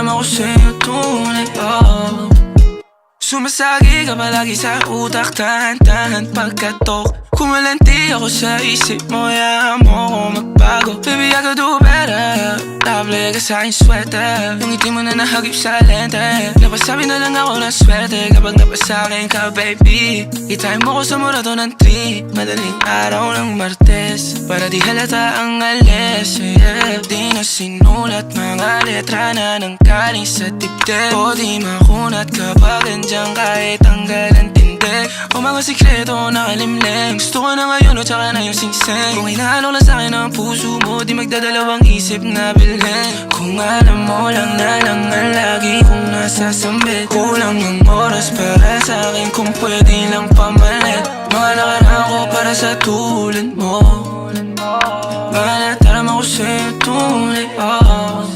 darama ko sa'yo tunay, oh. Sumasagi ka palagi sa utak, tahan-tahan pagkatok. Kumalanti ako sa isip mo, hayaan mo ko magbago. Baby, I could do better. Nakapalaya ka sa'king sweater, yung ngiti mo na nahagip sa lente. Napasabi na lang ako ng swerte kapag napasakin ka, baby. Itime mo ko sa murato ng 3, madaling araw ng Martes, para di halata ang alis, yeah. Di na sinulat mga letra na nanggaling sa dibdib, o di makunat kapag andyan kahit tanggal ang tindig. O mga sikreto nakalimlim, gusto ko na ngayon o tsaka na yung singsing. Kung hinaalok lang sa'kin ang puso mo, di magdadalawang isip na bilhin. Kung alam mo lang na lang ang lagi kong nasasambit, kulang ang oras para sa'kin kung pwede lang pamalit. Mga nakaraan ko para sa tulad mo, mga natarama ko sa'yo tunay, oh.